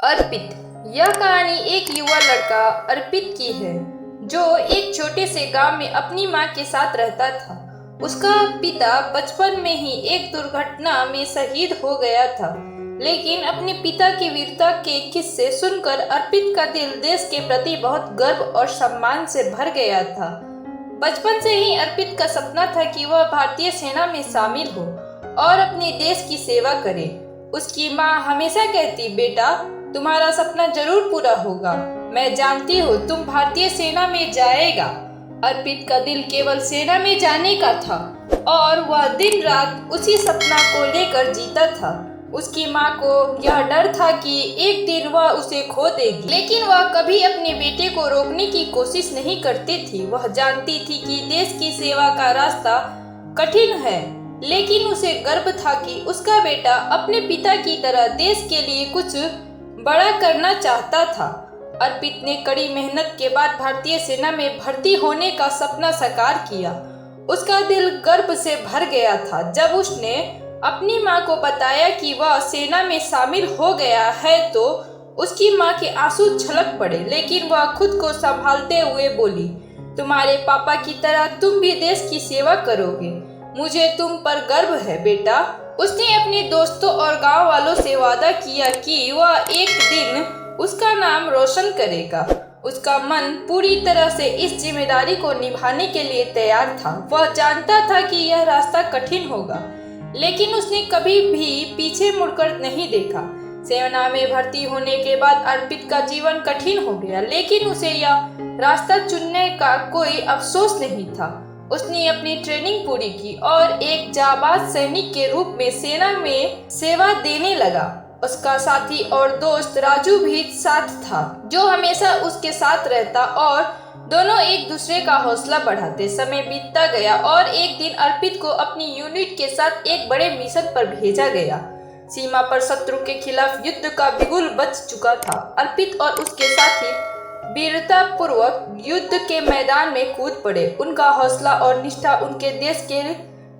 अर्पित। यह कहानी एक युवा लड़का अर्पित की है जो एक छोटे से गांव में अपनी मां के साथ रहता था। उसका पिता बचपन में ही एक दुर्घटना में शहीद हो गया था, लेकिन अपने पिता की वीरता के किस्से सुनकर अर्पित का दिल देश के प्रति बहुत गर्व और सम्मान से भर गया था। बचपन से ही अर्पित का सपना था कि वह भारतीय सेना में शामिल हो और अपने देश की सेवा करे। उसकी मां हमेशा कहती, बेटा तुम्हारा सपना जरूर पूरा होगा, मैं जानती हूँ तुम भारतीय सेना में जाएगा। अर्पित का दिल केवल सेना में जाने का था और वह दिन रात उसी सपना को लेकर जीता था। उसकी माँ को यह डर था कि एक दिन वह उसे खो देगी, लेकिन वह कभी अपने बेटे को रोकने की कोशिश नहीं करती थी। वह जानती थी कि देश की सेवा का रास्ता कठिन है, लेकिन उसे गर्व था कि उसका बेटा अपने पिता की तरह देश के लिए कुछ बड़ा करना चाहता था। अर्पित ने कड़ी मेहनत के बाद भारतीय सेना में भर्ती होने का सपना साकार किया। उसका दिल गर्व से भर गया था जब उसने अपनी मां को बताया कि वह सेना में शामिल हो गया है, तो उसकी मां के आंसू छलक पड़े, लेकिन वह खुद को संभालते हुए बोली, तुम्हारे पापा की तरह तुम भी देश की सेवा करोगे, मुझे तुम पर गर्व है बेटा। उसने अपने दोस्तों और गांव वालों से वादा किया कि वह एक दिन उसका नाम रोशन करेगा। उसका मन पूरी तरह से इस जिम्मेदारी को निभाने के लिए तैयार था। वह जानता था कि यह रास्ता कठिन होगा, लेकिन उसने कभी भी पीछे मुड़कर नहीं देखा। सेना में भर्ती होने के बाद अर्पित का जीवन कठिन हो गया, लेकिन उसे यह रास्ता चुनने का कोई अफसोस नहीं था। उसने अपनी ट्रेनिंग पूरी की और एक जाबाज सैनिक के रूप में सेना में सेवा देने लगा। उसका साथी और दोस्त राजू भी साथ था, जो हमेशा उसके साथ रहता और दोनों एक दूसरे का हौसला बढ़ाते। समय बीतता गया और एक दिन अर्पित को अपनी यूनिट के साथ एक बड़े मिशन पर भेजा गया। सीमा पर शत्रु के खिलाफ युद्ध का बिगुल बज चुका था। अर्पित और उसके साथी वीरता पूर्वक युद्ध के मैदान में कूद पड़े। उनका हौसला और निष्ठा उनके देश के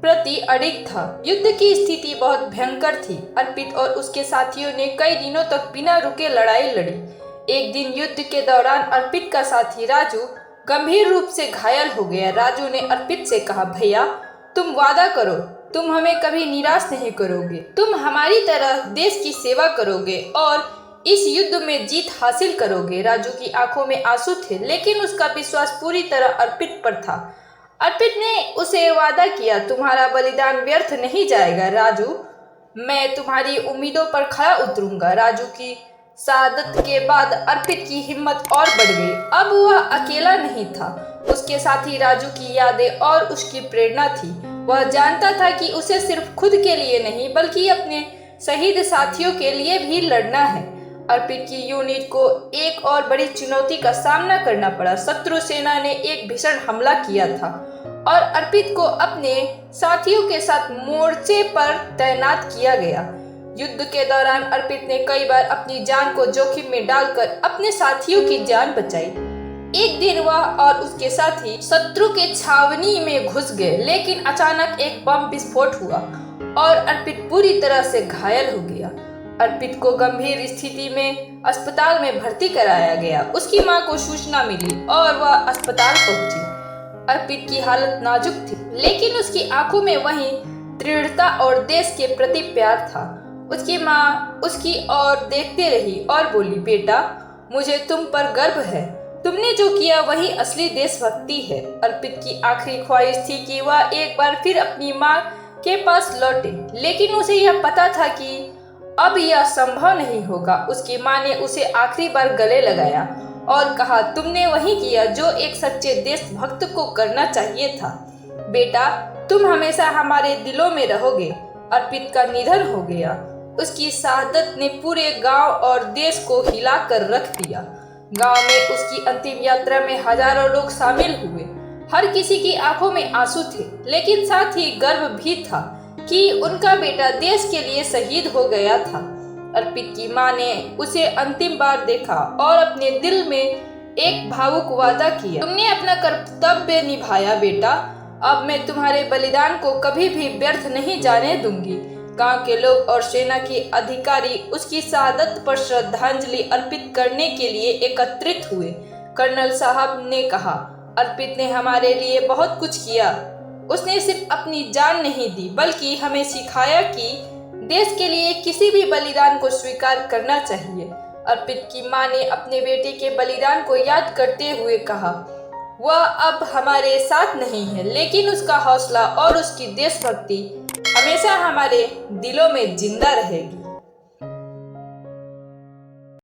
प्रति अडिग था। युद्ध की स्थिति बहुत भयंकर थी। अर्पित और उसके साथियों ने कई दिनों तक बिना रुके लड़ाई लड़ी। एक दिन युद्ध के दौरान अर्पित का साथी राजू गंभीर रूप से घायल हो गया। राजू ने अर्पित से कहा, भैया तुम वादा करो, तुम हमें कभी निराश नहीं करोगे, तुम हमारी तरह देश की सेवा करोगे और इस युद्ध में जीत हासिल करोगे। राजू की आंखों में आंसू थे, लेकिन उसका विश्वास पूरी तरह अर्पित पर था। अर्पित ने उसे वादा किया, तुम्हारा बलिदान व्यर्थ नहीं जाएगा राजू, मैं तुम्हारी उम्मीदों पर खरा उतरूंगा। राजू की शहादत के बाद अर्पित की हिम्मत और बढ़ गई। अब वह अकेला नहीं था, उसके साथी राजू की यादें और उसकी प्रेरणा थी। वह जानता था कि उसे सिर्फ खुद के लिए नहीं, बल्कि अपने शहीद साथियों के लिए भी लड़ना है। अर्पित की यूनिट को एक और बड़ी चुनौती का सामना करना पड़ा। शत्रु सेना ने एक भीषण हमला किया था और अर्पित को अपने साथियों के साथ मोर्चे पर तैनात किया गया। युद्ध के दौरान अर्पित ने कई बार अपनी जान को जोखिम में डालकर अपने साथियों की जान बचाई। एक दिन वह और उसके साथी शत्रु के छावनी में घुस गए, लेकिन अचानक एक बम विस्फोट हुआ और अर्पित पूरी तरह से घायल हो गया। अर्पित को गंभीर स्थिति में अस्पताल में भर्ती कराया गया। उसकी मां को सूचना मिली और वह अस्पताल पहुंची। अर्पित की हालत नाजुक थी, लेकिन उसकी आंखों में वही दृढ़ता और देश के प्रति प्यार था। उसकी मां उसकी ओर देखते रही और बोली, बेटा मुझे तुम पर गर्व है, तुमने जो किया वही असली देशभक्ति है। अर्पित की आखिरी ख्वाहिश थी कि वह एक बार फिर अपनी मां के पास लौटे, लेकिन उसे यह पता था कि अब यह संभव नहीं होगा। उसकी मां ने उसे आखिरी बार गले लगाया और कहा, तुमने वही किया जो एक सच्चे देशभक्त को करना चाहिए था। बेटा तुम हमेशा हमारे दिलों में रहोगे। अर्पित का निधन हो गया। उसकी शहादत ने पूरे गांव और देश को हिला कर रख दिया। गांव में उसकी अंतिम यात्रा में हजारों लोग शामिल हुए। हर किसी की आंखों में आंसू थे, लेकिन साथ ही गर्व भी था कि उनका बेटा देश के लिए शहीद हो गया था। अर्पित की मां ने उसे अंतिम बार देखा और अपने दिल में एक भावुक वादा किया, तुमने अपना कर्तव्य निभाया बेटा, अब मैं तुम्हारे बलिदान को कभी भी व्यर्थ नहीं जाने दूंगी। गांव के लोग और सेना के अधिकारी उसकी शहादत पर श्रद्धांजलि अर्पित करने के लिए एकत्रित हुए। कर्नल साहब ने कहा, अर्पित ने हमारे लिए बहुत कुछ किया। उसने सिर्फ अपनी जान नहीं दी बल्कि हमें सिखाया कि देश के लिए किसी भी बलिदान को स्वीकार करना चाहिए। अर्पित की मां ने अपने बेटे के बलिदान को याद करते हुए कहा, वह अब हमारे साथ नहीं है, लेकिन उसका हौसला और उसकी देशभक्ति हमेशा हमारे दिलों में जिंदा रहेगी।